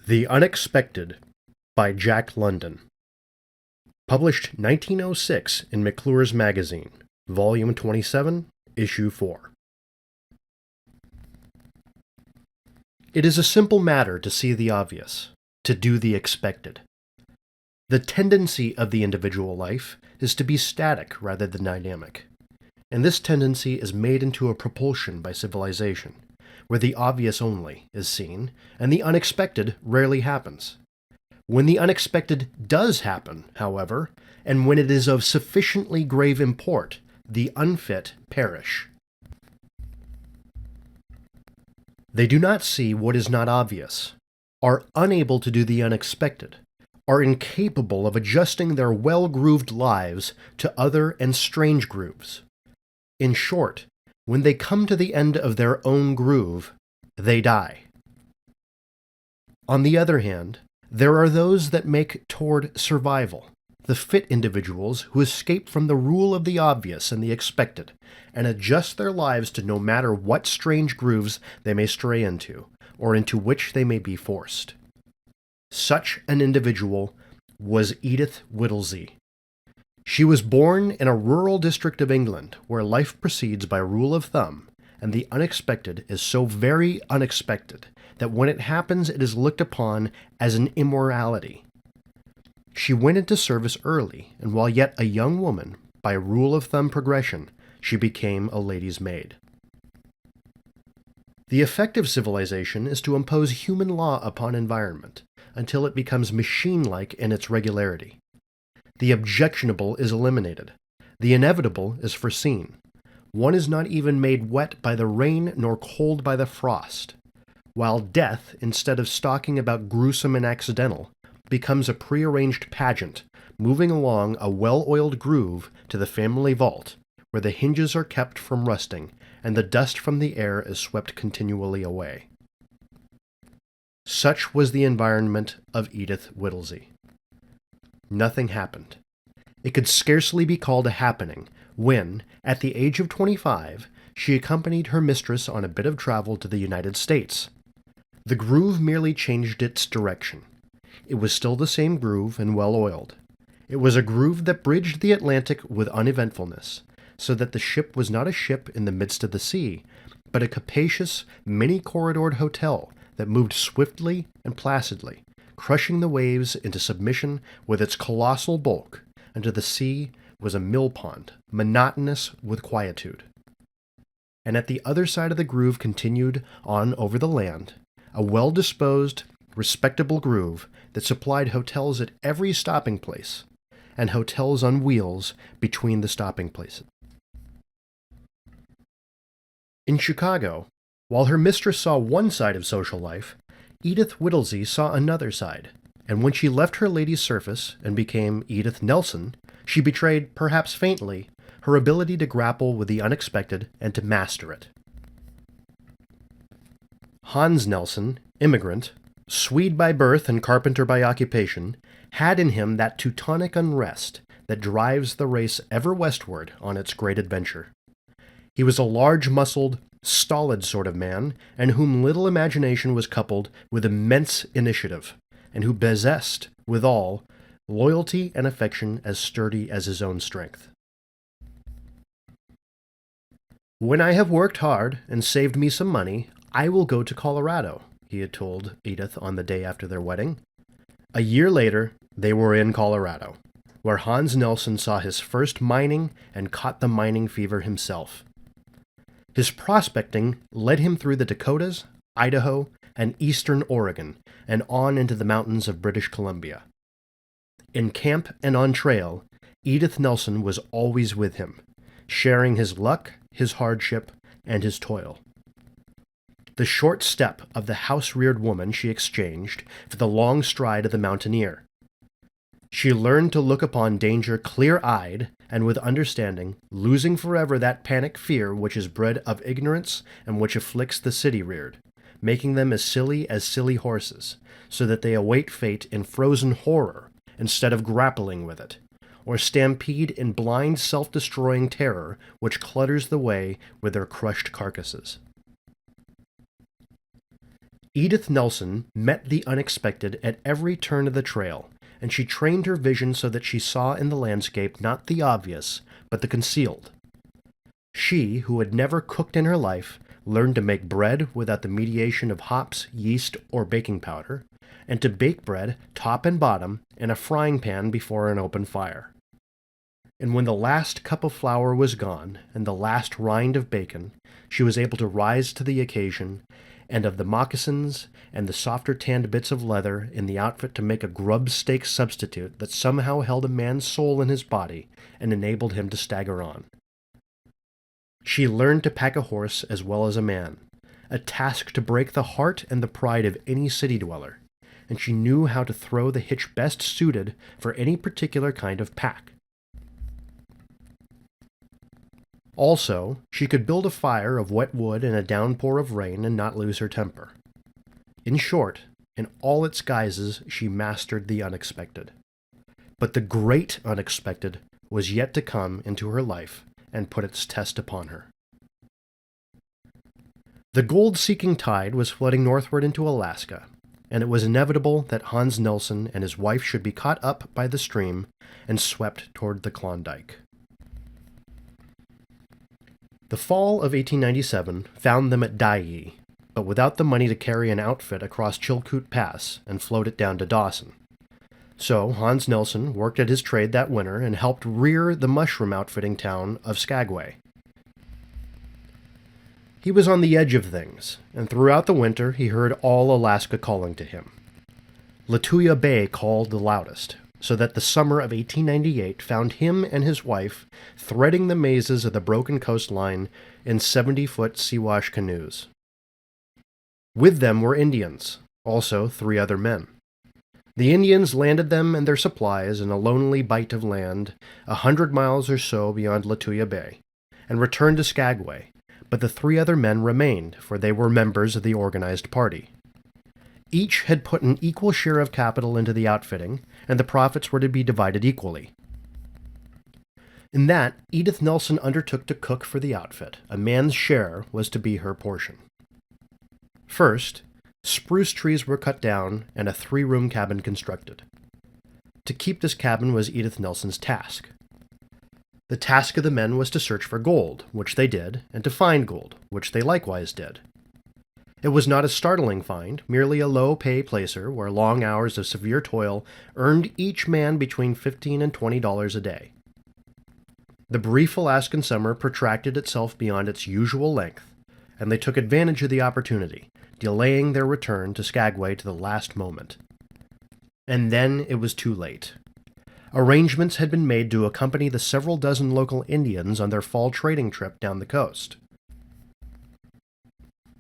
The Unexpected by Jack London. Published 1906 in McClure's Magazine, Volume 27, Issue 4. It is a simple matter to see the obvious, to do the expected. The tendency of the individual life is to be static rather than dynamic, and this tendency is made into a propulsion by civilization, where the obvious only is seen, and the unexpected rarely happens. When the unexpected does happen, however, and when it is of sufficiently grave import, the unfit perish. They do not see what is not obvious, are unable to do the unexpected, are incapable of adjusting their well-grooved lives to other and strange grooves. In short, when they come to the end of their own groove, they die. On the other hand, there are those that make toward survival, the fit individuals who escape from the rule of the obvious and the expected, and adjust their lives to no matter what strange grooves they may stray into, or into which they may be forced. Such an individual was Edith Whittlesey. She was born in a rural district of England where life proceeds by rule of thumb, and the unexpected is so very unexpected that when it happens it is looked upon as an immorality. She went into service early, and while yet a young woman, by rule of thumb progression, she became a lady's maid. The effect of civilization is to impose human law upon environment, until it becomes machine-like in its regularity. The objectionable is eliminated. The inevitable is foreseen. One is not even made wet by the rain nor cold by the frost, while death, instead of stalking about gruesome and accidental, becomes a prearranged pageant, moving along a well-oiled groove to the family vault, where the hinges are kept from rusting, and the dust from the air is swept continually away. Such was the environment of Edith Whittlesey. Nothing happened. It could scarcely be called a happening when, at the age of 25, she accompanied her mistress on a bit of travel to the United States. The groove merely changed its direction. It was still the same groove and well-oiled. It was a groove that bridged the Atlantic with uneventfulness, so that the ship was not a ship in the midst of the sea, but a capacious, many-corridored hotel that moved swiftly and placidly, crushing the waves into submission with its colossal bulk, and to the sea was a mill-pond, monotonous with quietude. And at the other side of the groove continued on over the land, a well-disposed, respectable groove that supplied hotels at every stopping place, and hotels on wheels between the stopping places. In Chicago, while her mistress saw one side of social life, Edith Whittlesey saw another side, and when she left her lady's service and became Edith Nelson, she betrayed, perhaps faintly, her ability to grapple with the unexpected and to master it. Hans Nelson, immigrant, Swede by birth and carpenter by occupation, had in him that Teutonic unrest that drives the race ever westward on its great adventure. He was a large-muscled, stolid sort of man, and whom little imagination was coupled with immense initiative, and who possessed, withal, loyalty and affection as sturdy as his own strength. "When I have worked hard and saved me some money, I will go to Colorado," he had told Edith on the day after their wedding. A year later, they were in Colorado, where Hans Nelson saw his first mining and caught the mining fever himself. His prospecting led him through the Dakotas, Idaho, and eastern Oregon, and on into the mountains of British Columbia. In camp and on trail, Edith Nelson was always with him, sharing his luck, his hardship, and his toil. The short step of the house-reared woman she exchanged for the long stride of the mountaineer. She learned to look upon danger clear-eyed and with understanding, losing forever that panic fear which is bred of ignorance and which afflicts the city-reared, making them as silly horses, so that they await fate in frozen horror instead of grappling with it, or stampede in blind self-destroying terror which clutters the way with their crushed carcasses. Edith Nelson met the unexpected at every turn of the trail, and she trained her vision so that she saw in the landscape not the obvious, but the concealed. She, who had never cooked in her life, learned to make bread without the mediation of hops, yeast, or baking powder, and to bake bread top and bottom in a frying pan before an open fire. And when the last cup of flour was gone, and the last rind of bacon, she was able to rise to the occasion, and of the moccasins and the softer tanned bits of leather in the outfit to make a grub steak substitute that somehow held a man's soul in his body and enabled him to stagger on. She learned to pack a horse as well as a man, a task to break the heart and the pride of any city dweller, and she knew how to throw the hitch best suited for any particular kind of pack. Also, she could build a fire of wet wood in a downpour of rain and not lose her temper. In short, in all its guises, she mastered the unexpected. But the great unexpected was yet to come into her life and put its test upon her. The gold-seeking tide was flooding northward into Alaska, and it was inevitable that Hans Nelson and his wife should be caught up by the stream and swept toward the Klondike. The fall of 1897 found them at Dyea, but without the money to carry an outfit across Chilkoot Pass and float it down to Dawson. So Hans Nelson worked at his trade that winter and helped rear the mushroom outfitting town of Skagway. He was on the edge of things, and throughout the winter he heard all Alaska calling to him. Lituya Bay called the loudest, so that the summer of 1898 found him and his wife threading the mazes of the broken coastline in 70-foot Siwash canoes. With them were Indians, also 3 other men. The Indians landed them and their supplies in a lonely bight of land 100 miles or so beyond Lituya Bay, and returned to Skagway, but the 3 other men remained, for they were members of the organized party. Each had put an equal share of capital into the outfitting, and the profits were to be divided equally. In that, Edith Nelson undertook to cook for the outfit. A man's share was to be her portion. First, spruce trees were cut down and a 3-room cabin constructed. To keep this cabin was Edith Nelson's task. The task of the men was to search for gold, which they did, and to find gold, which they likewise did. It was not a startling find, merely a low-pay placer where long hours of severe toil earned each man between $15 and $20 a day. The brief Alaskan summer protracted itself beyond its usual length, and they took advantage of the opportunity, delaying their return to Skagway to the last moment. And then it was too late. Arrangements had been made to accompany the several dozen local Indians on their fall trading trip down the coast.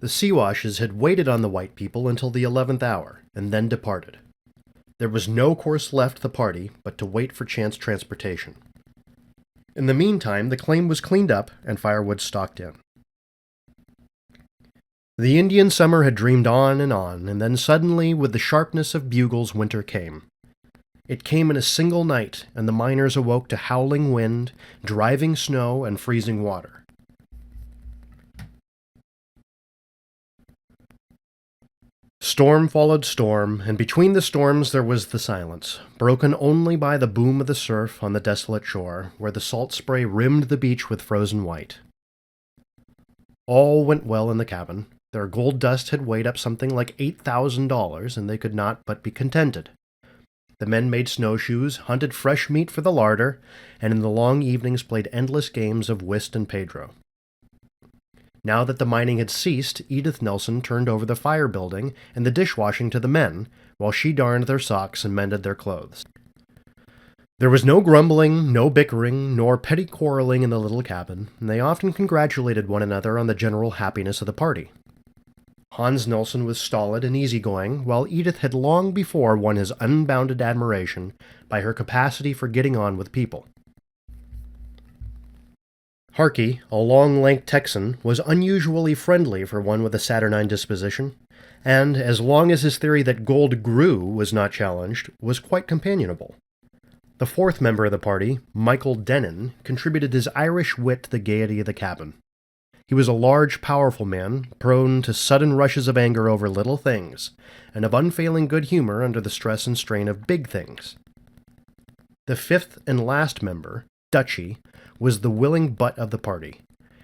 The Siwashes had waited on the white people until the 11th hour, and then departed. There was no course left the party but to wait for chance transportation. In the meantime, the claim was cleaned up and firewood stocked in. The Indian summer had dreamed on, and then suddenly, with the sharpness of bugles, winter came. It came in a single night, and the miners awoke to howling wind, driving snow, and freezing water. Storm followed storm, and between the storms there was the silence, broken only by the boom of the surf on the desolate shore, where the salt spray rimmed the beach with frozen white. All went well in the cabin. Their gold dust had weighed up something like $8,000, and they could not but be contented. The men made snowshoes, hunted fresh meat for the larder, and in the long evenings played endless games of whist and pedro. Now that the mining had ceased, Edith Nelson turned over the fire building and the dishwashing to the men, while she darned their socks and mended their clothes. There was no grumbling, no bickering, nor petty quarreling in the little cabin, and they often congratulated one another on the general happiness of the party. Hans Nelson was stolid and easygoing, while Edith had long before won his unbounded admiration by her capacity for getting on with people. Harkey, a long-legged Texan, was unusually friendly for one with a saturnine disposition, and, as long as his theory that gold grew was not challenged, was quite companionable. The 4th member of the party, Michael Denon, contributed his Irish wit to the gaiety of the cabin. He was a large, powerful man, prone to sudden rushes of anger over little things, and of unfailing good humor under the stress and strain of big things. The fifth and last member, Dutchy, was the willing butt of the party.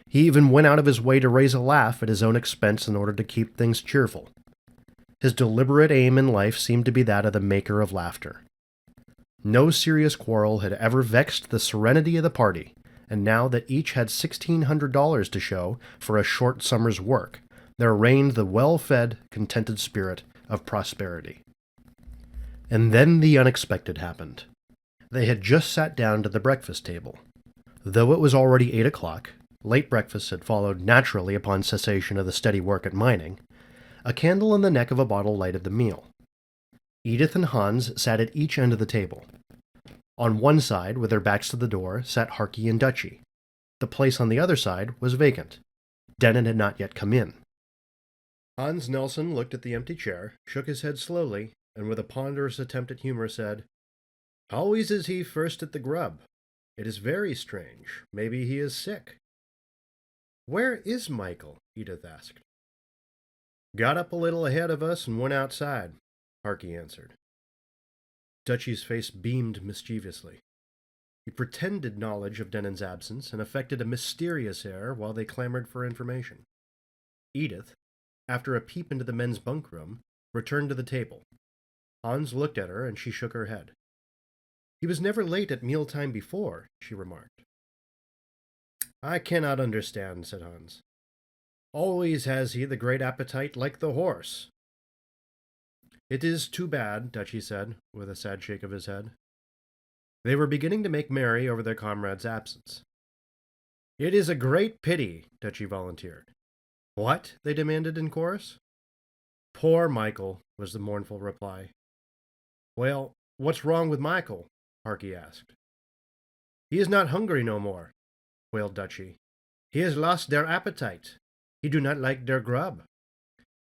He even went out of his way to raise a laugh at his own expense in order to keep things cheerful. His deliberate aim in life seemed to be that of the maker of laughter. No serious quarrel had ever vexed the serenity of the party, and now that each had $1,600 to show for a short summer's work, there reigned the well-fed, contented spirit of prosperity. And then the unexpected happened. They had just sat down to the breakfast table. Though it was already 8 o'clock, late breakfast had followed naturally upon cessation of the steady work at mining, a candle in the neck of a bottle lighted the meal. Edith and Hans sat at each end of the table. On one side, with their backs to the door, sat Harky and Dutchy. The place on the other side was vacant. Denon had not yet come in. Hans Nelson looked at the empty chair, shook his head slowly, and with a ponderous attempt at humor said, "Always is he first at the grub. It is very strange. Maybe he is sick." "Where is Michael?" Edith asked. "Got up a little ahead of us and went outside," Harky answered. Dutchy's face beamed mischievously. He pretended knowledge of Denon's absence and affected a mysterious air while they clamored for information. Edith, after a peep into the men's bunk room, returned to the table. Hans looked at her and she shook her head. "He was never late at mealtime before," she remarked. "I cannot understand," said Hans. "Always has he the great appetite like the horse." "It is too bad," Dutchy said, with a sad shake of his head. They were beginning to make merry over their comrade's absence. "It is a great pity," Dutchy volunteered. "What?" they demanded in chorus. "Poor Michael," was the mournful reply. "Well, what's wrong with Michael?" Harky asked. "He is not hungry no more," wailed Dutchy. "He has lost their appetite. He do not like their grub."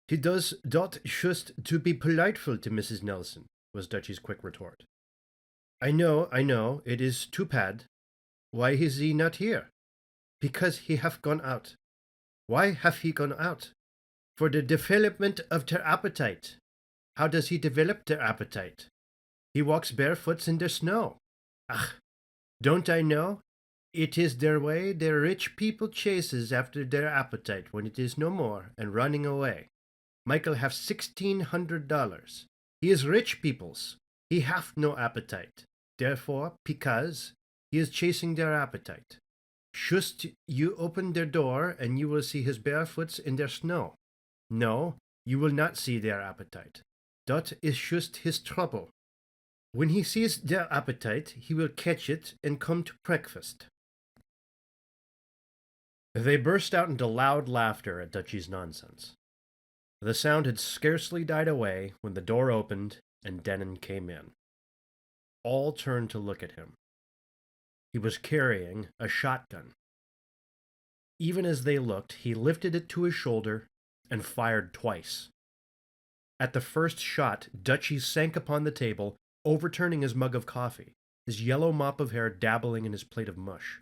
"He does dot just to be politeful to Mrs. Nelson," was Dutchy's quick retort. I know, it is too bad. Why is he not here?" "Because he have gone out." "Why have he gone out?" "For the development of their appetite." "How does he develop their appetite?" "He walks barefoots in the snow." "Ach, don't I know? It is their way their rich people chases after their appetite when it is no more, and running away. Michael have $1,600. He is rich peoples. He hath no appetite. Therefore, because he is chasing their appetite. Just you open their door, and you will see his barefoots in their snow. No, you will not see their appetite. That is just his trouble. When he sees their appetite, he will catch it and come to breakfast." They burst out into loud laughter at Dutchy's nonsense. The sound had scarcely died away when the door opened and Denon came in. All turned to look at him. He was carrying a shotgun. Even as they looked, he lifted it to his shoulder and fired twice. At the first shot, Dutchy sank upon the table, overturning his mug of coffee, his yellow mop of hair dabbling in his plate of mush.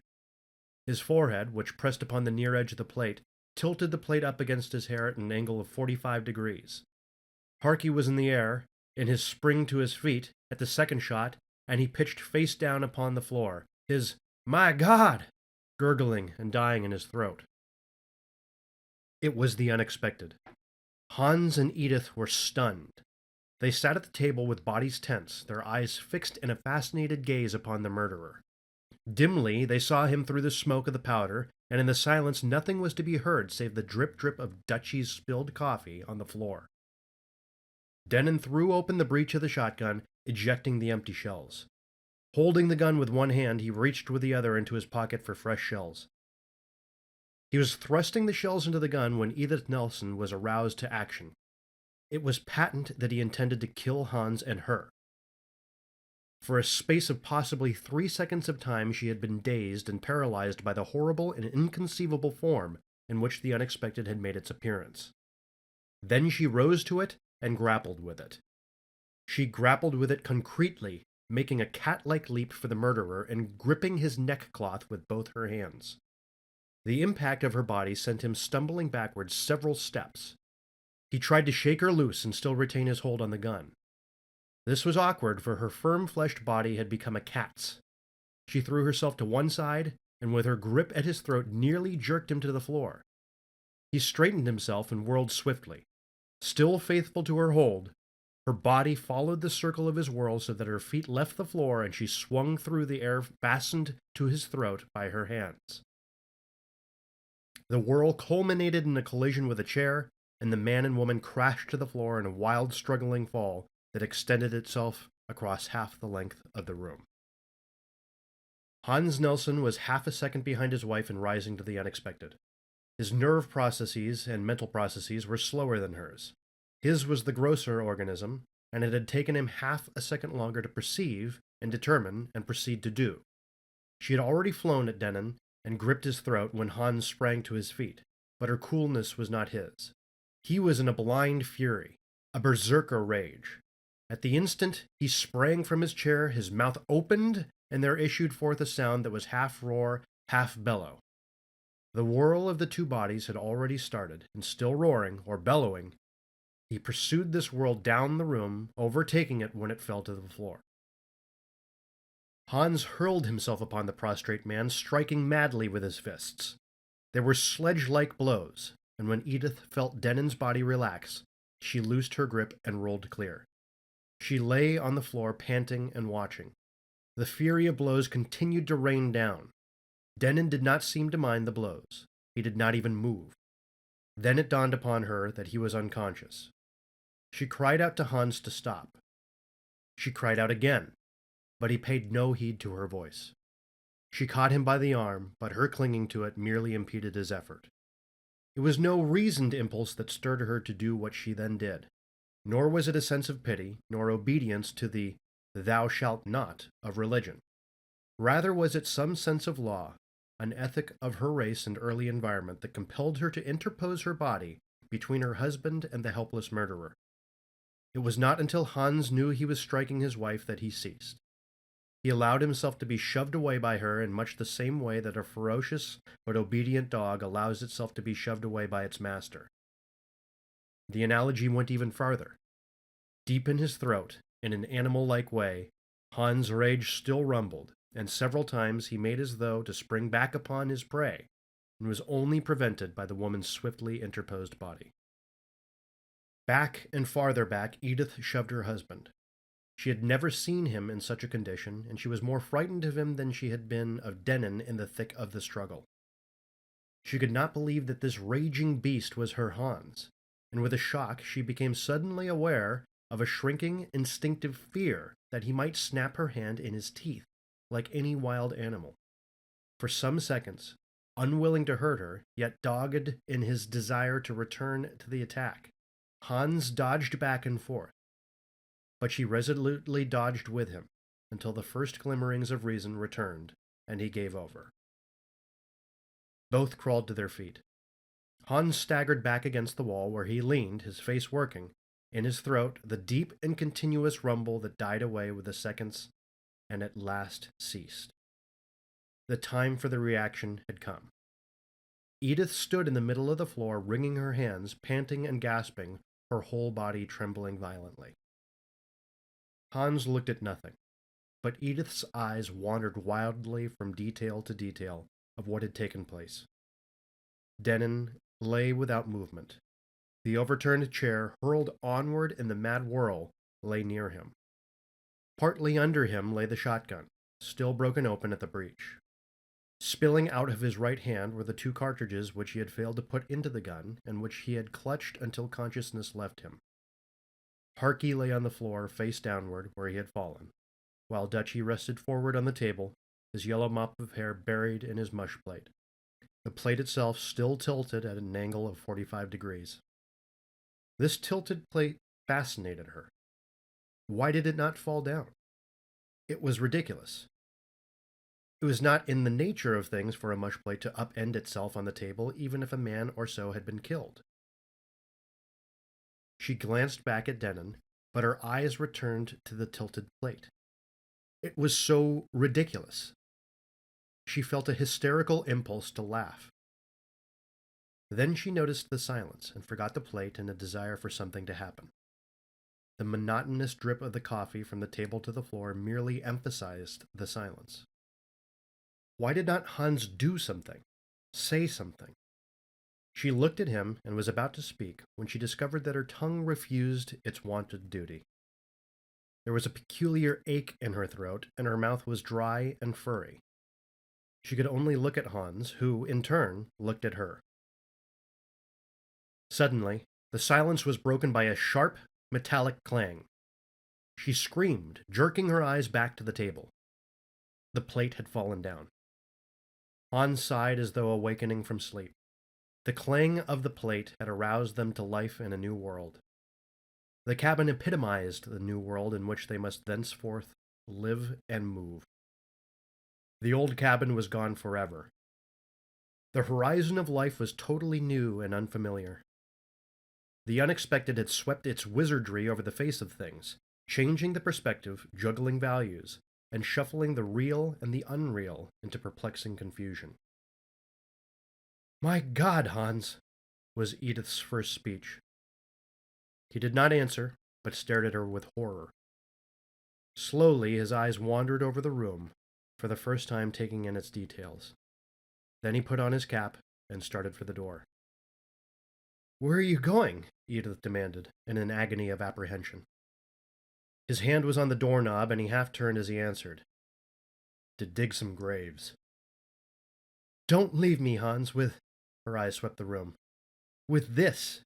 His forehead, which pressed upon the near edge of the plate, tilted the plate up against his hair at an angle of 45 degrees. Harky was in the air, in his spring to his feet, at the second shot, and he pitched face down upon the floor, his "My God!" gurgling and dying in his throat. It was the unexpected. Hans and Edith were stunned. They sat at the table with bodies tense, their eyes fixed in a fascinated gaze upon the murderer. Dimly, they saw him through the smoke of the powder, and in the silence nothing was to be heard save the drip-drip of Dutchy's spilled coffee on the floor. Denon threw open the breech of the shotgun, ejecting the empty shells. Holding the gun with one hand, he reached with the other into his pocket for fresh shells. He was thrusting the shells into the gun when Edith Nelson was aroused to action. It was patent that he intended to kill Hans and her. For a space of possibly 3 seconds of time she had been dazed and paralyzed by the horrible and inconceivable form in which the unexpected had made its appearance. Then she rose to it and grappled with it. She grappled with it concretely, making a cat-like leap for the murderer and gripping his neckcloth with both her hands. The impact of her body sent him stumbling backwards several steps. He tried to shake her loose and still retain his hold on the gun. This was awkward, for her firm-fleshed body had become a cat's. She threw herself to one side, and with her grip at his throat nearly jerked him to the floor. He straightened himself and whirled swiftly. Still faithful to her hold, her body followed the circle of his whirl so that her feet left the floor and she swung through the air fastened to his throat by her hands. The whirl culminated in a collision with a chair, and the man and woman crashed to the floor in a wild struggling fall that extended itself across half the length of the room. Hans Nelson was half a second behind his wife in rising to the unexpected. His nerve processes and mental processes were slower than hers. His was the grosser organism, and it had taken him half a second longer to perceive and determine and proceed to do. She had already flown at Denon and gripped his throat when Hans sprang to his feet, but her coolness was not his. He was in a blind fury, a berserker rage. At the instant he sprang from his chair, his mouth opened, and there issued forth a sound that was half roar, half bellow. The whirl of the two bodies had already started, and still roaring, or bellowing, he pursued this whirl down the room, overtaking it when it fell to the floor. Hans hurled himself upon the prostrate man, striking madly with his fists. There were sledge-like blows, and when Edith felt Denon's body relax, she loosed her grip and rolled clear. She lay on the floor, panting and watching. The fury of blows continued to rain down. Denon did not seem to mind the blows. He did not even move. Then it dawned upon her that he was unconscious. She cried out to Hans to stop. She cried out again, but he paid no heed to her voice. She caught him by the arm, but her clinging to it merely impeded his effort. It was no reasoned impulse that stirred her to do what she then did, nor was it a sense of pity, nor obedience to the "thou shalt not" of religion. Rather was it some sense of law, an ethic of her race and early environment that compelled her to interpose her body between her husband and the helpless murderer. It was not until Hans knew he was striking his wife that he ceased. He allowed himself to be shoved away by her in much the same way that a ferocious but obedient dog allows itself to be shoved away by its master. The analogy went even farther. Deep in his throat, in an animal-like way, Hans' rage still rumbled, and several times he made as though to spring back upon his prey, and was only prevented by the woman's swiftly interposed body. Back and farther back Edith shoved her husband. She had never seen him in such a condition, and she was more frightened of him than she had been of Denon in the thick of the struggle. She could not believe that this raging beast was her Hans, and with a shock she became suddenly aware of a shrinking, instinctive fear that he might snap her hand in his teeth, like any wild animal. For some seconds, unwilling to hurt her, yet dogged in his desire to return to the attack, Hans dodged back and forth. But she resolutely dodged with him, until the first glimmerings of reason returned, and he gave over. Both crawled to their feet. Hans staggered back against the wall, where he leaned, his face working, in his throat the deep and continuous rumble that died away with the seconds and at last ceased. The time for the reaction had come. Edith stood in the middle of the floor, wringing her hands, panting and gasping, her whole body trembling violently. Hans looked at nothing, but Edith's eyes wandered wildly from detail to detail of what had taken place. Denon lay without movement. The overturned chair, hurled onward in the mad whirl, lay near him. Partly under him lay the shotgun, still broken open at the breech. Spilling out of his right hand were the 2 cartridges which he had failed to put into the gun, and which he had clutched until consciousness left him. Harky lay on the floor, face downward, where he had fallen, while Dutchy rested forward on the table, his yellow mop of hair buried in his mush plate, the plate itself still tilted at an angle of 45 degrees. This tilted plate fascinated her. Why did it not fall down? It was ridiculous. It was not in the nature of things for a mush plate to upend itself on the table, even if a man or so had been killed. She glanced back at Denon, but her eyes returned to the tilted plate. It was so ridiculous. She felt a hysterical impulse to laugh. Then she noticed the silence and forgot the plate in a desire for something to happen. The monotonous drip of the coffee from the table to the floor merely emphasized the silence. Why did not Hans do something? Say something? She looked at him and was about to speak when she discovered that her tongue refused its wonted duty. There was a peculiar ache in her throat, and her mouth was dry and furry. She could only look at Hans, who, in turn, looked at her. Suddenly, the silence was broken by a sharp, metallic clang. She screamed, jerking her eyes back to the table. The plate had fallen down. Hans sighed as though awakening from sleep. The clang of the plate had aroused them to life in a new world. The cabin epitomized the new world in which they must thenceforth live and move. The old cabin was gone forever. The horizon of life was totally new and unfamiliar. The unexpected had swept its wizardry over the face of things, changing the perspective, juggling values, and shuffling the real and the unreal into perplexing confusion. "My God, Hans," was Edith's first speech. He did not answer, but stared at her with horror. Slowly, his eyes wandered over the room, for the first time taking in its details. Then he put on his cap and started for the door. "Where are you going?" Edith demanded, in an agony of apprehension. His hand was on the doorknob, and he half turned as he answered. "To dig some graves." "Don't leave me, Hans, with—" Her eyes swept the room. "With this."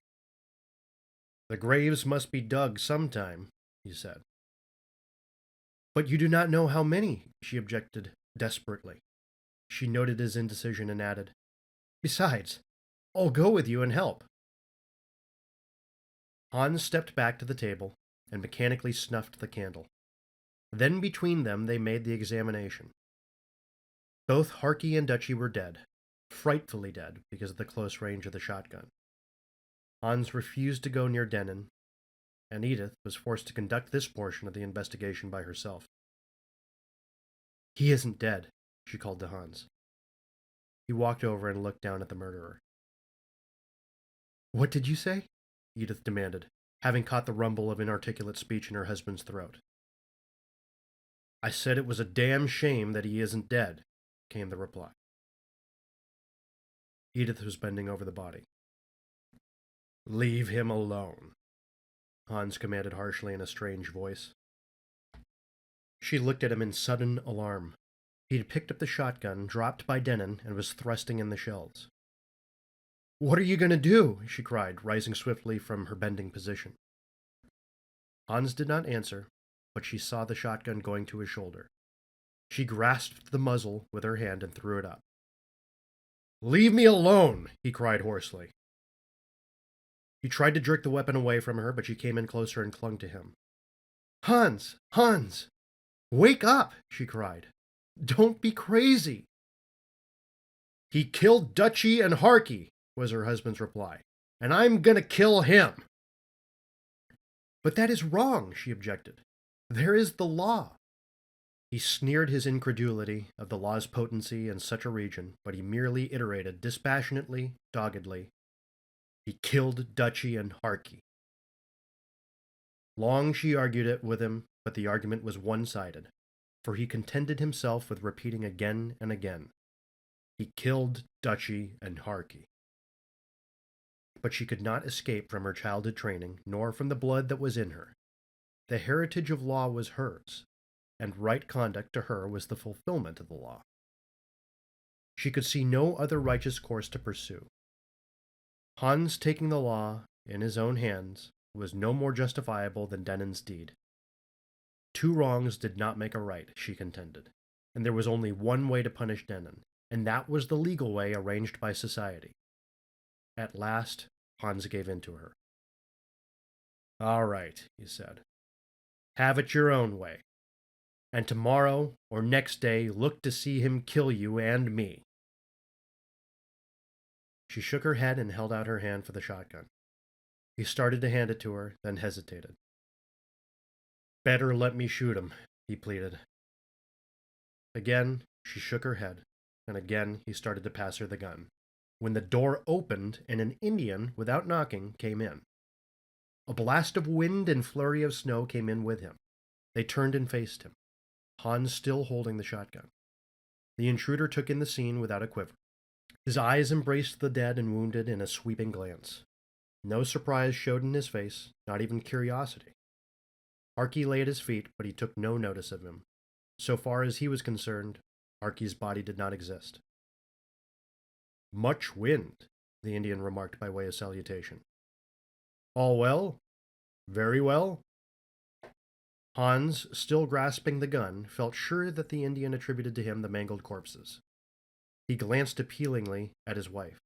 "The graves must be dug sometime," he said. "But you do not know how many," she objected desperately. She noted his indecision and added, "Besides, I'll go with you and help." Hans stepped back to the table and mechanically snuffed the candle. Then between them they made the examination. Both Harky and Dutchy were dead, frightfully dead because of the close range of the shotgun. Hans refused to go near Denon, and Edith was forced to conduct this portion of the investigation by herself. "He isn't dead," she called to Hans. He walked over and looked down at the murderer. "What did you say?" Edith demanded, having caught the rumble of inarticulate speech in her husband's throat. "I said it was a damn shame that he isn't dead," came the reply. Edith was bending over the body. "Leave him alone," Hans commanded harshly in a strange voice. She looked at him in sudden alarm. He had picked up the shotgun, dropped by Denon, and was thrusting in the shells. "What are you going to do?" she cried, rising swiftly from her bending position. Hans did not answer, but she saw the shotgun going to his shoulder. She grasped the muzzle with her hand and threw it up. "Leave me alone!" he cried hoarsely. He tried to jerk the weapon away from her, but she came in closer and clung to him. "Hans! Hans! Wake up!" she cried. "Don't be crazy!" "He killed Dutchy and Harky," was her husband's reply, "and I'm gonna kill him." "But that is wrong," she objected. "There is the law." He sneered his incredulity of the law's potency in such a region, but he merely iterated dispassionately, doggedly, "He killed Dutchy and Harky." Long she argued it with him, but the argument was one-sided, for he contented himself with repeating again and again, "He killed Dutchy and Harky." But she could not escape from her childhood training, nor from the blood that was in her. The heritage of law was hers, and right conduct to her was the fulfillment of the law. She could see no other righteous course to pursue. Hans taking the law in his own hands was no more justifiable than Denon's deed. Two wrongs did not make a right, she contended, and there was only one way to punish Denon, and that was the legal way arranged by society. At last, Hans gave in to her. "All right," he said. "Have it your own way. And tomorrow or next day look to see him kill you and me." She shook her head and held out her hand for the shotgun. He started to hand it to her, then hesitated. "Better let me shoot him," he pleaded. Again, she shook her head, and again he started to pass her the gun. when the door opened and an Indian, without knocking, came in. A blast of wind and flurry of snow came in with him. They turned and faced him, Hans still holding the shotgun. The intruder took in the scene without a quiver. His eyes embraced the dead and wounded in a sweeping glance. No surprise showed in his face, not even curiosity. Archie lay at his feet, but he took no notice of him. So far as he was concerned, Archie's body did not exist. "Much wind," the Indian remarked by way of salutation. "All well? Very well?" Hans, still grasping the gun, felt sure that the Indian attributed to him the mangled corpses. He glanced appealingly at his wife.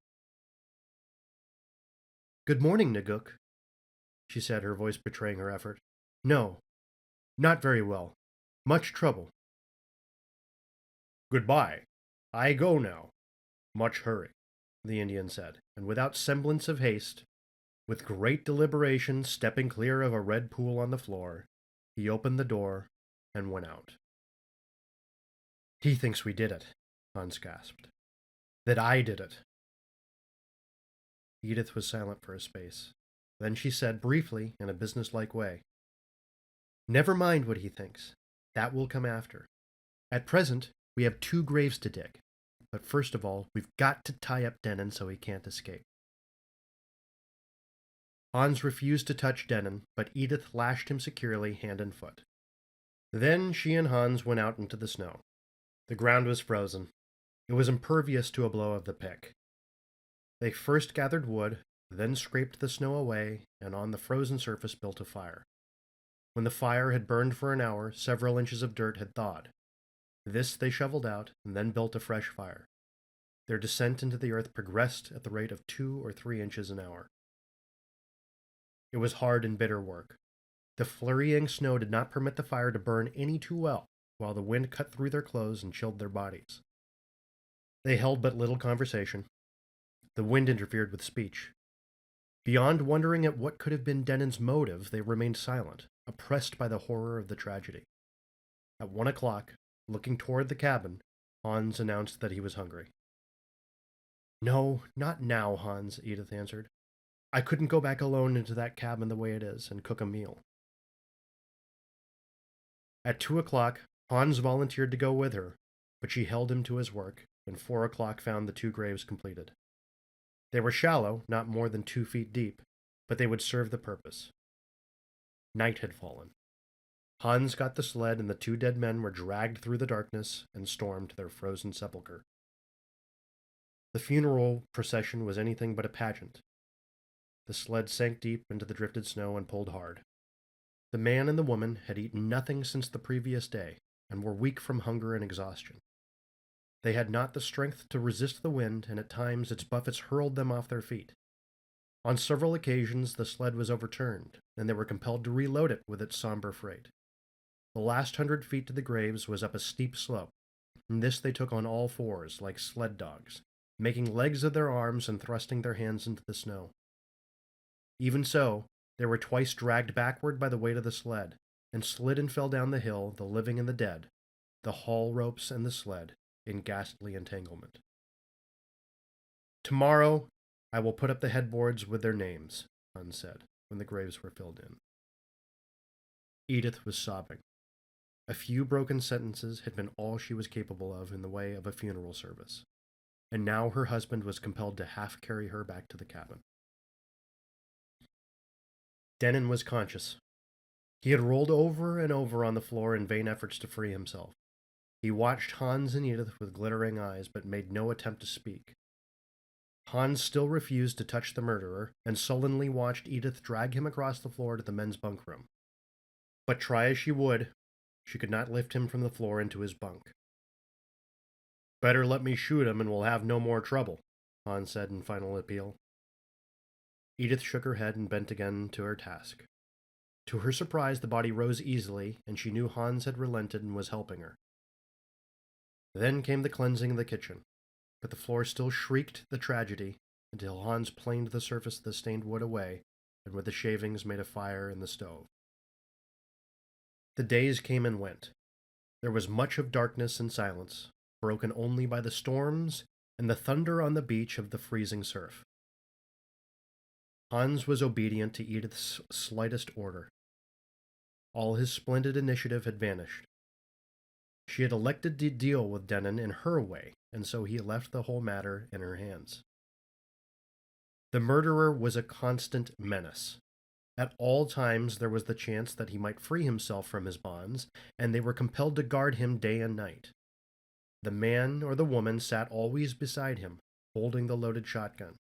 "Good morning, Naguk," she said, her voice betraying her effort. "No, not very well. Much trouble." "Goodbye. I go now. Much hurry," the Indian said, and without semblance of haste, with great deliberation, stepping clear of a red pool on the floor, he opened the door and went out. "He thinks we did it," Hans gasped. "That I did it." Edith was silent for a space. Then she said briefly, in a businesslike way, "Never mind what he thinks. That will come after. At present, we have 2 graves to dig. But first of all, we've got to tie up Denon so he can't escape." Hans refused to touch Denon, but Edith lashed him securely hand and foot. Then she and Hans went out into the snow. The ground was frozen. It was impervious to a blow of the pick. They first gathered wood, then scraped the snow away, and on the frozen surface built a fire. When the fire had burned for an hour, several inches of dirt had thawed. This they shoveled out, and then built a fresh fire. Their descent into the earth progressed at the rate of 2 or 3 inches an hour. It was hard and bitter work. The flurrying snow did not permit the fire to burn any too well, while the wind cut through their clothes and chilled their bodies. They held but little conversation. The wind interfered with speech. Beyond wondering at what could have been Denon's motive, they remained silent, oppressed by the horror of the tragedy. At 1 o'clock, looking toward the cabin, Hans announced that he was hungry. "No, not now, Hans," Edith answered. "I couldn't go back alone into that cabin the way it is and cook a meal." At 2 o'clock, Hans volunteered to go with her, but she held him to his work, and 4 o'clock found the 2 graves completed. They were shallow, not more than 2 feet deep, but they would serve the purpose. Night had fallen. Hans got the sled, and the 2 dead men were dragged through the darkness and stormed their frozen sepulchre. The funeral procession was anything but a pageant. The sled sank deep into the drifted snow and pulled hard. The man and the woman had eaten nothing since the previous day, and were weak from hunger and exhaustion. They had not the strength to resist the wind, and at times its buffets hurled them off their feet. On several occasions the sled was overturned, and they were compelled to reload it with its somber freight. The last 100 feet to the graves was up a steep slope, and this they took on all fours, like sled dogs, making legs of their arms and thrusting their hands into the snow. Even so, they were twice dragged backward by the weight of the sled, and slid and fell down the hill, the living and the dead, the haul ropes and the sled, in ghastly entanglement. "Tomorrow I will put up the headboards with their names," Hans said, when the graves were filled in. Edith was sobbing. A few broken sentences had been all she was capable of in the way of a funeral service, and now her husband was compelled to half carry her back to the cabin. Denon was conscious. He had rolled over and over on the floor in vain efforts to free himself. He watched Hans and Edith with glittering eyes, but made no attempt to speak. Hans still refused to touch the murderer, and sullenly watched Edith drag him across the floor to the men's bunk room. But try as she would, she could not lift him from the floor into his bunk. "Better let me shoot him and we'll have no more trouble," Hans said in final appeal. Edith shook her head and bent again to her task. To her surprise, the body rose easily, and she knew Hans had relented and was helping her. Then came the cleansing of the kitchen, but the floor still shrieked the tragedy until Hans planed the surface of the stained wood away, and with the shavings made a fire in the stove. The days came and went. There was much of darkness and silence, broken only by the storms and the thunder on the beach of the freezing surf. Hans was obedient to Edith's slightest order. All his splendid initiative had vanished. She had elected to deal with Denon in her way, and so he left the whole matter in her hands. The murderer was a constant menace. At all times there was the chance that he might free himself from his bonds, and they were compelled to guard him day and night. The man or the woman sat always beside him, holding the loaded shotgun.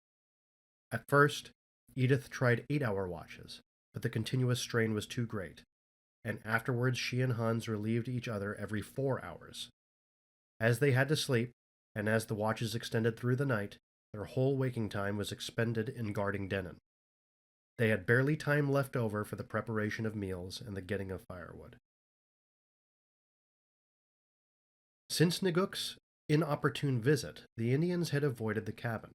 At first, Edith tried 8-hour watches, but the continuous strain was too great, and afterwards she and Hans relieved each other every 4 hours. As they had to sleep, and as the watches extended through the night, their whole waking time was expended in guarding Denon. They had barely time left over for the preparation of meals and the getting of firewood. Since Naguk's inopportune visit, the Indians had avoided the cabin.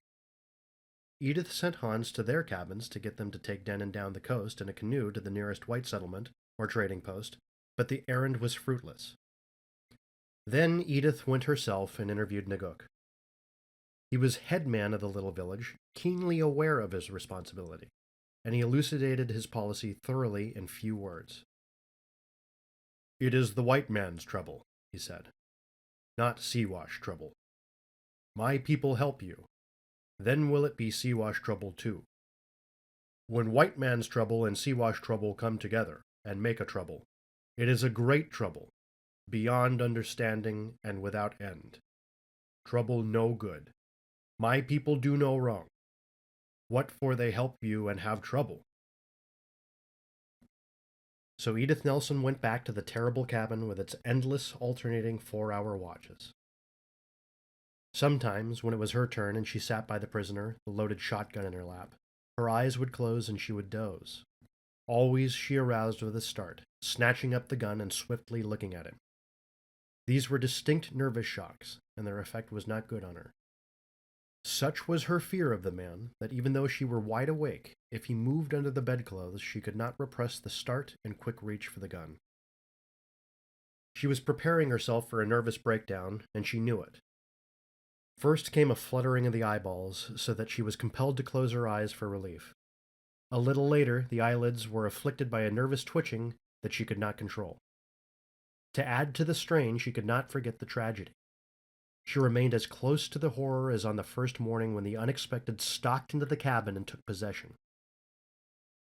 Edith sent Hans to their cabins to get them to take Denon down the coast in a canoe to the nearest white settlement or trading post, but the errand was fruitless. Then Edith went herself and interviewed Naguk. He was headman of the little village, keenly aware of his responsibility, and he elucidated his policy thoroughly in few words. "It is the white man's trouble," he said, "not Siwash trouble. My people help you. Then will it be Siwash trouble too. When white man's trouble and Siwash trouble come together and make a trouble, it is a great trouble, beyond understanding and without end. Trouble no good. My people do no wrong. What for they help you and have trouble?" So Edith Nelson went back to the terrible cabin with its endless alternating 4-hour watches. Sometimes, when it was her turn and she sat by the prisoner, the loaded shotgun in her lap, her eyes would close and she would doze. Always she aroused with a start, snatching up the gun and swiftly looking at him. These were distinct nervous shocks, and their effect was not good on her. Such was her fear of the man that even though she were wide awake, if he moved under the bedclothes, she could not repress the start and quick reach for the gun. She was preparing herself for a nervous breakdown, and she knew it. First came a fluttering of the eyeballs, so that she was compelled to close her eyes for relief. A little later, the eyelids were afflicted by a nervous twitching that she could not control. To add to the strain, she could not forget the tragedy. She remained as close to the horror as on the first morning when the unexpected stalked into the cabin and took possession.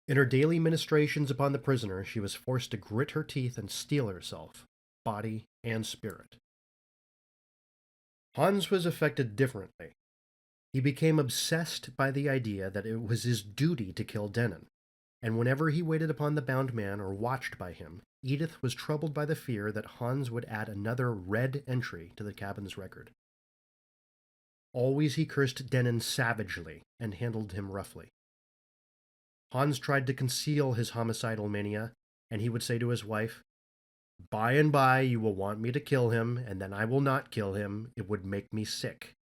In her daily ministrations upon the prisoner, she was forced to grit her teeth and steel herself, body and spirit. Hans was affected differently. He became obsessed by the idea that it was his duty to kill Denon, and whenever he waited upon the bound man or watched by him, Edith was troubled by the fear that Hans would add another red entry to the cabin's record. Always he cursed Denon savagely and handled him roughly. Hans tried to conceal his homicidal mania, and he would say to his wife, "By and by you will want me to kill him, and then I will not kill him. It would make me sick."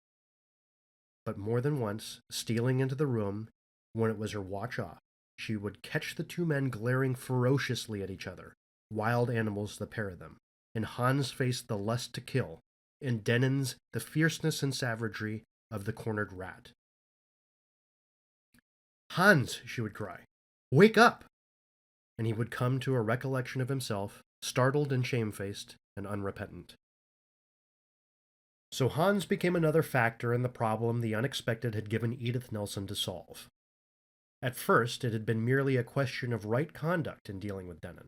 But more than once, stealing into the room, when it was her watch off, she would catch the two men glaring ferociously at each other, wild animals the pair of them. In Hans' face the lust to kill, in Denon's the fierceness and savagery of the cornered rat. "Hans," she would cry, "wake up!" And he would come to a recollection of himself, startled and shamefaced and unrepentant. So Hans became another factor in the problem the unexpected had given Edith Nelson to solve. At first, it had been merely a question of right conduct in dealing with Denon,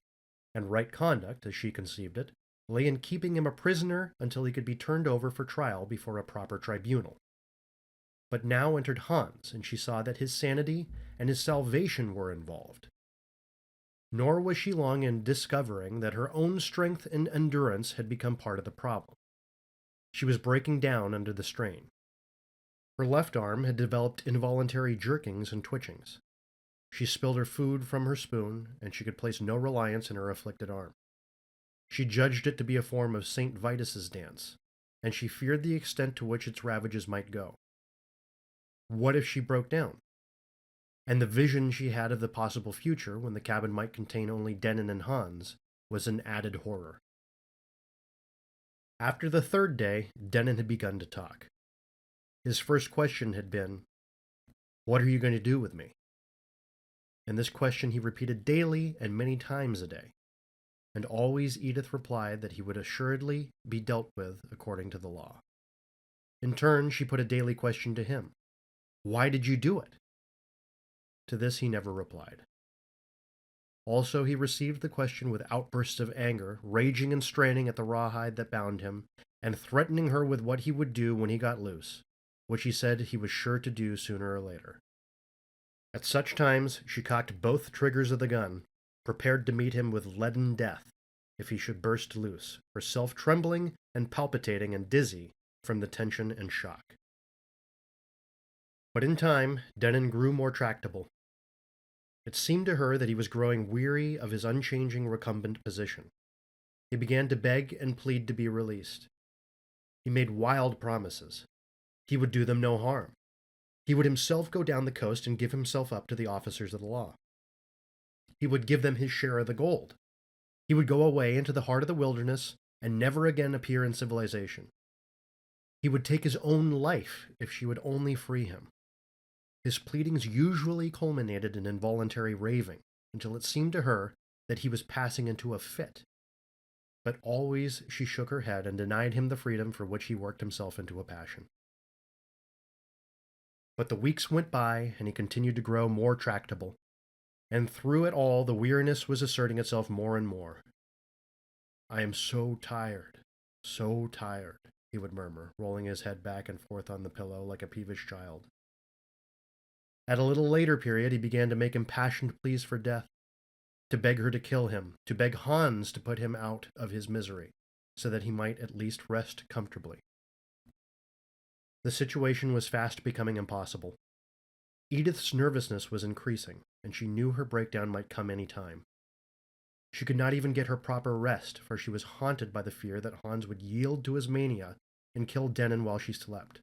and right conduct, as she conceived it, lay in keeping him a prisoner until he could be turned over for trial before a proper tribunal. But now entered Hans, and she saw that his sanity and his salvation were involved. Nor was she long in discovering that her own strength and endurance had become part of the problem. She was breaking down under the strain. Her left arm had developed involuntary jerkings and twitchings. She spilled her food from her spoon, and she could place no reliance in her afflicted arm. She judged it to be a form of St. Vitus's dance, and she feared the extent to which its ravages might go. What if she broke down? And the vision she had of the possible future, when the cabin might contain only Denon and Hans, was an added horror. After the third day, Denon had begun to talk. His first question had been, "What are you going to do with me?" And this question he repeated daily and many times a day. And always Edith replied that he would assuredly be dealt with according to the law. In turn, she put a daily question to him. "Why did you do it?" To this he never replied. Also, he received the question with outbursts of anger, raging and straining at the rawhide that bound him, and threatening her with what he would do when he got loose, which he said he was sure to do sooner or later. At such times, she cocked both triggers of the gun, prepared to meet him with leaden death if he should burst loose, herself trembling and palpitating and dizzy from the tension and shock. But in time, Denon grew more tractable. It seemed to her that he was growing weary of his unchanging recumbent position. He began to beg and plead to be released. He made wild promises. He would do them no harm. He would himself go down the coast and give himself up to the officers of the law. He would give them his share of the gold. He would go away into the heart of the wilderness and never again appear in civilization. He would take his own life if she would only free him. His pleadings usually culminated in involuntary raving until it seemed to her that he was passing into a fit. But always she shook her head and denied him the freedom for which he worked himself into a passion. But the weeks went by, and he continued to grow more tractable, and through it all the weariness was asserting itself more and more. "I am so tired, he would murmur, rolling his head back and forth on the pillow like a peevish child. At a little later period, he began to make impassioned pleas for death, to beg her to kill him, to beg Hans to put him out of his misery, so that he might at least rest comfortably. The situation was fast becoming impossible. Edith's nervousness was increasing, and she knew her breakdown might come any time. She could not even get her proper rest, for she was haunted by the fear that Hans would yield to his mania and kill Denon while she slept.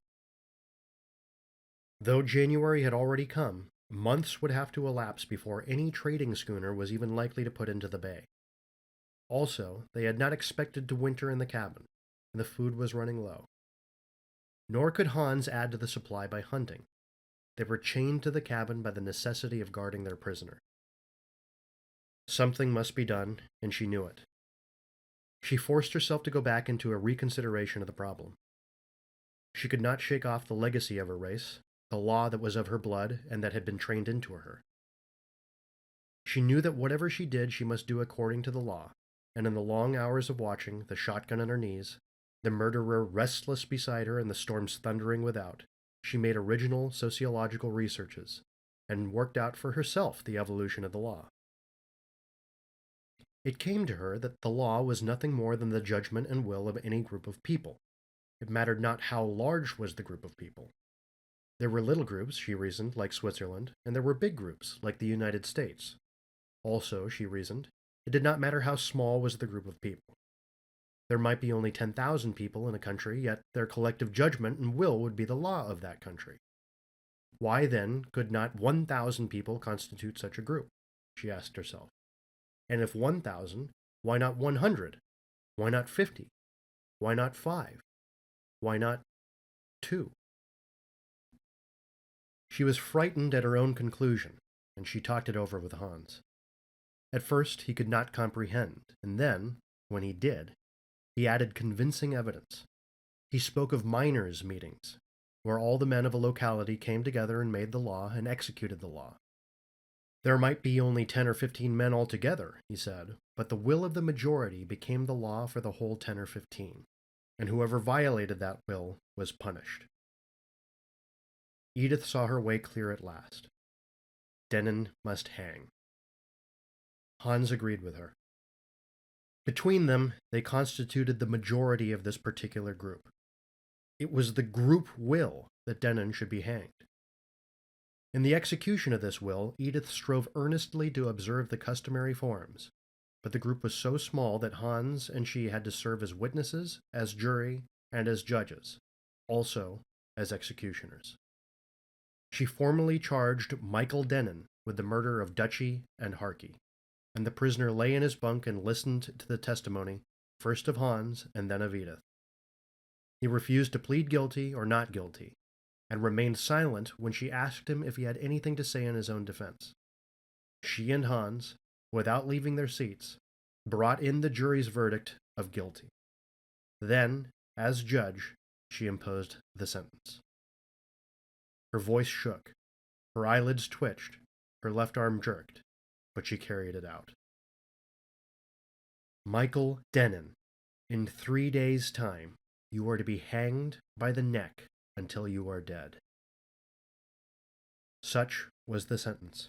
Though January had already come, months would have to elapse before any trading schooner was even likely to put into the bay. Also, they had not expected to winter in the cabin, and the food was running low. Nor could Hans add to the supply by hunting. They were chained to the cabin by the necessity of guarding their prisoner. Something must be done, and she knew it. She forced herself to go back into a reconsideration of the problem. She could not shake off the legacy of her race, the law that was of her blood and that had been trained into her. She knew that whatever she did, she must do according to the law, and in the long hours of watching, the shotgun on her knees, the murderer restless beside her and the storms thundering without, she made original sociological researches and worked out for herself the evolution of the law. It came to her that the law was nothing more than the judgment and will of any group of people. It mattered not how large was the group of people. There were little groups, she reasoned, like Switzerland, and there were big groups, like the United States. Also, she reasoned, it did not matter how small was the group of people. There might be only 10,000 people in a country, yet their collective judgment and will would be the law of that country. Why, then, could not 1,000 people constitute such a group? She asked herself. And if 1,000, why not 100? Why not 50? Why not 5? Why not 2? She was frightened at her own conclusion, and she talked it over with Hans. At first, he could not comprehend, and then, when he did, he added convincing evidence. He spoke of miners' meetings, where all the men of a locality came together and made the law and executed the law. There might be only 10 or 15 men altogether, he said, but the will of the majority became the law for the whole 10 or 15, and whoever violated that will was punished. Edith saw her way clear at last. Denon must hang. Hans agreed with her. Between them, they constituted the majority of this particular group. It was the group will that Denon should be hanged. In the execution of this will, Edith strove earnestly to observe the customary forms, but the group was so small that Hans and she had to serve as witnesses, as jury, and as judges, also as executioners. She formally charged Michael Denon with the murder of Dutchy and Harkey, and the prisoner lay in his bunk and listened to the testimony, first of Hans and then of Edith. He refused to plead guilty or not guilty, and remained silent when she asked him if he had anything to say in his own defense. She and Hans, without leaving their seats, brought in the jury's verdict of guilty. Then, as judge, she imposed the sentence. Her voice shook, her eyelids twitched, her left arm jerked, but she carried it out. Michael Denon, in 3 days' time, you are to be hanged by the neck until you are dead. Such was the sentence.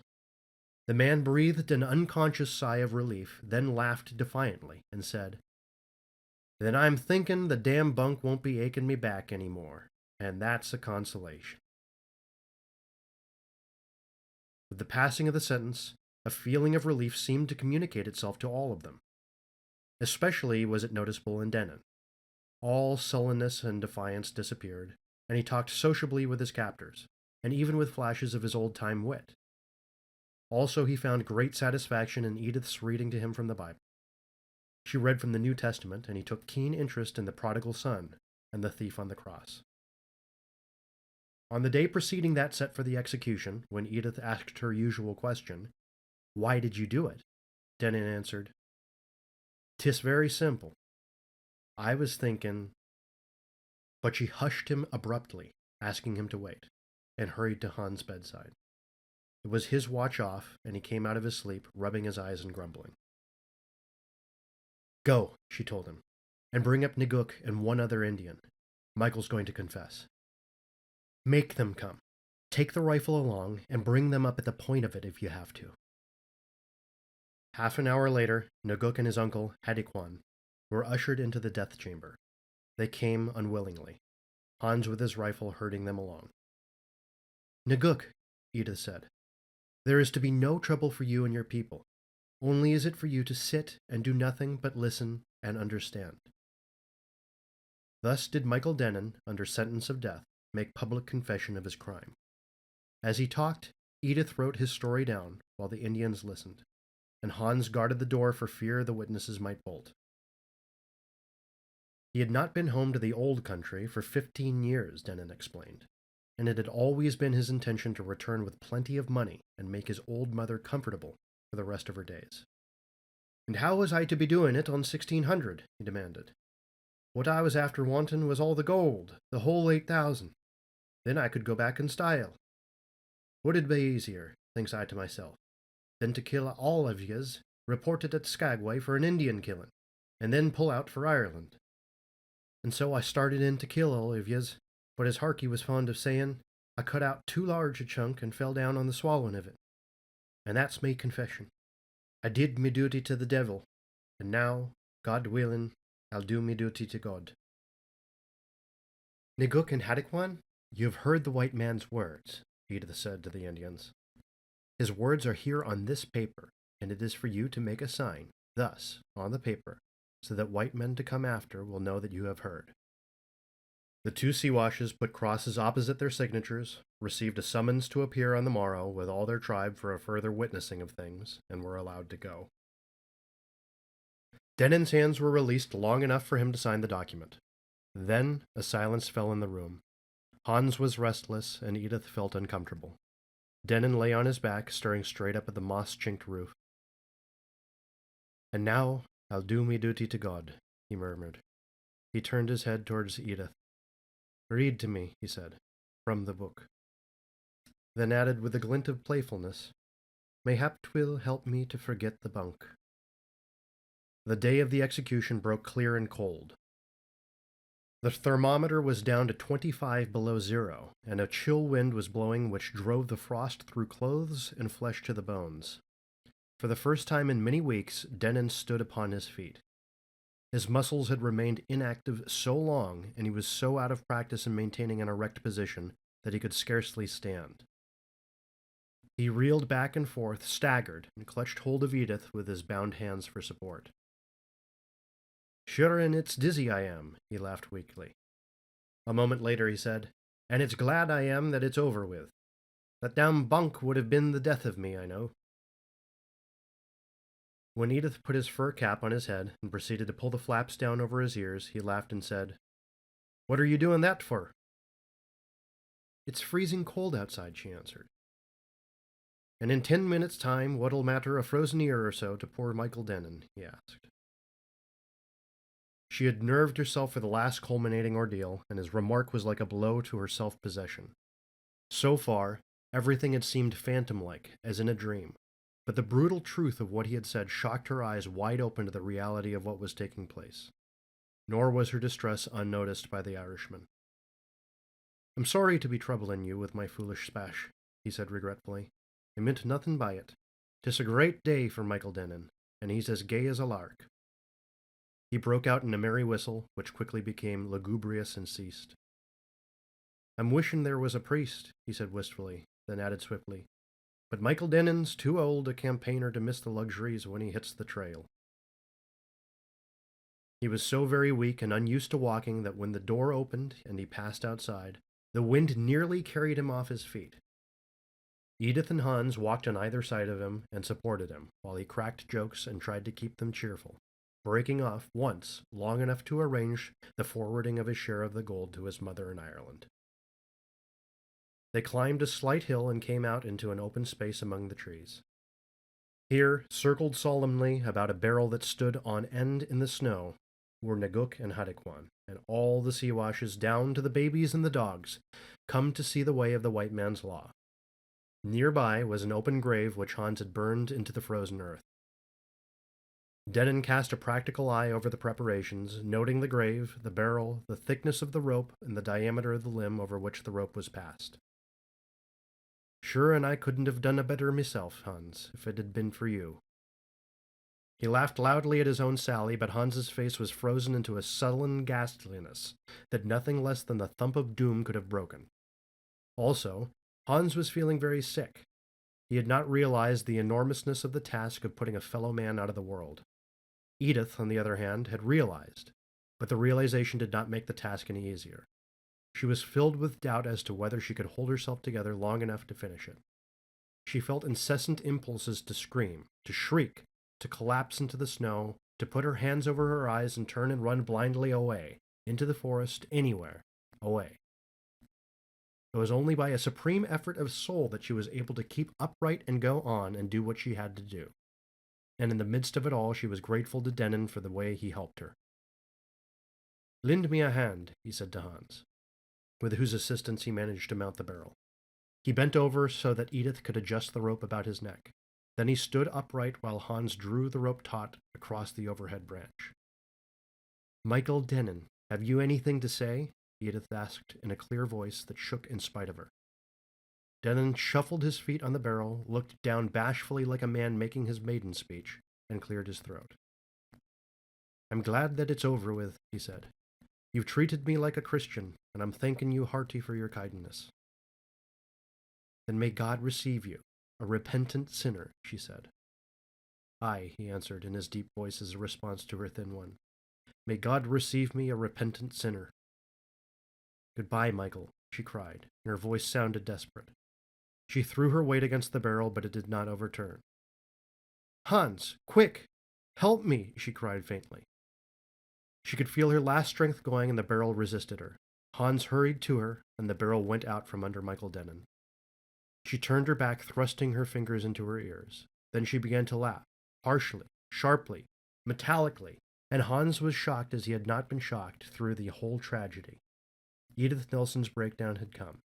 The man breathed an unconscious sigh of relief, then laughed defiantly and said, "Then I'm thinking the damn bunk won't be aching me back anymore, and that's a consolation." With the passing of the sentence, a feeling of relief seemed to communicate itself to all of them. Especially was it noticeable in Denon. All sullenness and defiance disappeared, and he talked sociably with his captors, and even with flashes of his old-time wit. Also, he found great satisfaction in Edith's reading to him from the Bible. She read from the New Testament, and he took keen interest in the prodigal son and the thief on the cross. On the day preceding that set for the execution, when Edith asked her usual question, "Why did you do it?" Denon answered, "'Tis very simple. I was thinking—" But she hushed him abruptly, asking him to wait, and hurried to Hans' bedside. It was his watch off, and he came out of his sleep, rubbing his eyes and grumbling. "Go," she told him, "and bring up Naguk and one other Indian. Michael's going to confess. Make them come. Take the rifle along, and bring them up at the point of it if you have to." Half an hour later, Naguk and his uncle, Hadikwan, were ushered into the death chamber. They came unwillingly, Hans with his rifle herding them along. "Naguk," Edith said, "there is to be no trouble for you and your people. Only is it for you to sit and do nothing but listen and understand." Thus did Michael Denon, under sentence of death, make public confession of his crime. As he talked, Edith wrote his story down while the Indians listened, and Hans guarded the door for fear the witnesses might bolt. He had not been home to the old country for 15 years, Denon explained, and it had always been his intention to return with plenty of money and make his old mother comfortable for the rest of her days. "And how was I to be doing it on 1600? He demanded. "What I was after wanting was all the gold, the whole 8,000. Then I could go back in style. Would it be easier, thinks I to myself, than to kill all of yez, report it at Skagway for an Indian killing, and then pull out for Ireland? And so I started in to kill all of yez, but as Harkey was fond of saying, I cut out too large a chunk and fell down on the swallowing of it. And that's me confession. I did me duty to the devil, and now, God willing, I'll do me duty to God." "Naguk and Hadikwan, you have heard the white man's words," Edith said to the Indians. "His words are here on this paper, and it is for you to make a sign, thus, on the paper, so that white men to come after will know that you have heard." The two Siwashes put crosses opposite their signatures, received a summons to appear on the morrow with all their tribe for a further witnessing of things, and were allowed to go. Denon's hands were released long enough for him to sign the document. Then a silence fell in the room. Hans was restless, and Edith felt uncomfortable. Denon lay on his back, staring straight up at the moss-chinked roof. "And now I'll do me duty to God," he murmured. He turned his head towards Edith. "Read to me," he said, "from the book." Then added with a glint of playfulness, "Mayhap 'twill help me to forget the bunk." The day of the execution broke clear and cold. The thermometer was down to 25 below zero, and a chill wind was blowing which drove the frost through clothes and flesh to the bones. For the first time in many weeks, Denon stood upon his feet. His muscles had remained inactive so long, and he was so out of practice in maintaining an erect position that he could scarcely stand. He reeled back and forth, staggered, and clutched hold of Edith with his bound hands for support. "Sure, and it's dizzy I am," he laughed weakly. A moment later he said, "And it's glad I am that it's over with. That damn bunk would have been the death of me, I know." When Edith put his fur cap on his head and proceeded to pull the flaps down over his ears, he laughed and said, "What are you doing that for?" "It's freezing cold outside," she answered. "And in 10 minutes' time, what'll matter a frozen ear or so to poor Michael Denon?" he asked. She had nerved herself for the last culminating ordeal, and his remark was like a blow to her self-possession. So far, everything had seemed phantom-like, as in a dream, but the brutal truth of what he had said shocked her eyes wide open to the reality of what was taking place. Nor was her distress unnoticed by the Irishman. "I'm sorry to be troubling you with my foolish spash," he said regretfully. "I meant nothing by it. 'Tis a great day for Michael Denon, and he's as gay as a lark." He broke out in a merry whistle, which quickly became lugubrious and ceased. "I'm wishing there was a priest," he said wistfully, then added swiftly, "but Michael Denon's too old a campaigner to miss the luxuries when he hits the trail." He was so very weak and unused to walking that when the door opened and he passed outside, the wind nearly carried him off his feet. Edith and Hans walked on either side of him and supported him, while he cracked jokes and tried to keep them cheerful, breaking off once long enough to arrange the forwarding of his share of the gold to his mother in Ireland. They climbed a slight hill and came out into an open space among the trees. Here, circled solemnly about a barrel that stood on end in the snow, were Naguk and Hadikwan, and all the Siwashes, down to the babies and the dogs, come to see the way of the white man's law. Nearby was an open grave which Hans had burned into the frozen earth. Denon cast a practical eye over the preparations, noting the grave, the barrel, the thickness of the rope, and the diameter of the limb over which the rope was passed. "Sure, and I couldn't have done a better myself, Hans, if it had been for you." He laughed loudly at his own sally, but Hans's face was frozen into a sullen ghastliness that nothing less than the thump of doom could have broken. Also, Hans was feeling very sick. He had not realized the enormousness of the task of putting a fellow man out of the world. Edith, on the other hand, had realized, but the realization did not make the task any easier. She was filled with doubt as to whether she could hold herself together long enough to finish it. She felt incessant impulses to scream, to shriek, to collapse into the snow, to put her hands over her eyes and turn and run blindly away, into the forest, anywhere, away. It was only by a supreme effort of soul that she was able to keep upright and go on and do what she had to do. And in the midst of it all, she was grateful to Denon for the way he helped her. "Lend me a hand," he said to Hans, with whose assistance he managed to mount the barrel. He bent over so that Edith could adjust the rope about his neck. Then he stood upright while Hans drew the rope taut across the overhead branch. "Michael Denon, have you anything to say?" Edith asked in a clear voice that shook in spite of her. Denon shuffled his feet on the barrel, looked down bashfully like a man making his maiden speech, and cleared his throat. "I'm glad that it's over with," he said. "You've treated me like a Christian, and I'm thanking you hearty for your kindness." "Then may God receive you, a repentant sinner," she said. "Aye," he answered in his deep voice as a response to her thin one. "May God receive me, a repentant sinner." "Goodbye, Michael," she cried, and her voice sounded desperate. She threw her weight against the barrel, but it did not overturn. "Hans, quick! Help me!" she cried faintly. She could feel her last strength going, and the barrel resisted her. Hans hurried to her, and the barrel went out from under Michael Denon. She turned her back, thrusting her fingers into her ears. Then she began to laugh, harshly, sharply, metallically, and Hans was shocked as he had not been shocked through the whole tragedy. Edith Nelson's breakdown had come.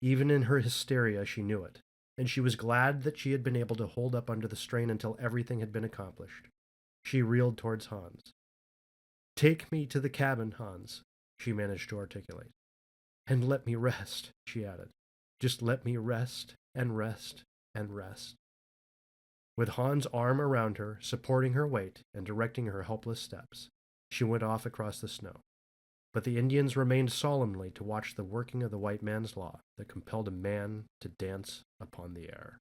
Even in her hysteria, she knew it, and she was glad that she had been able to hold up under the strain until everything had been accomplished. She reeled towards Hans. "Take me to the cabin, Hans," she managed to articulate. "And let me rest," she added. "Just let me rest and rest and rest." With Hans' arm around her, supporting her weight and directing her helpless steps, she went off across the snow. But the Indians remained solemnly to watch the working of the white man's law that compelled a man to dance upon the air.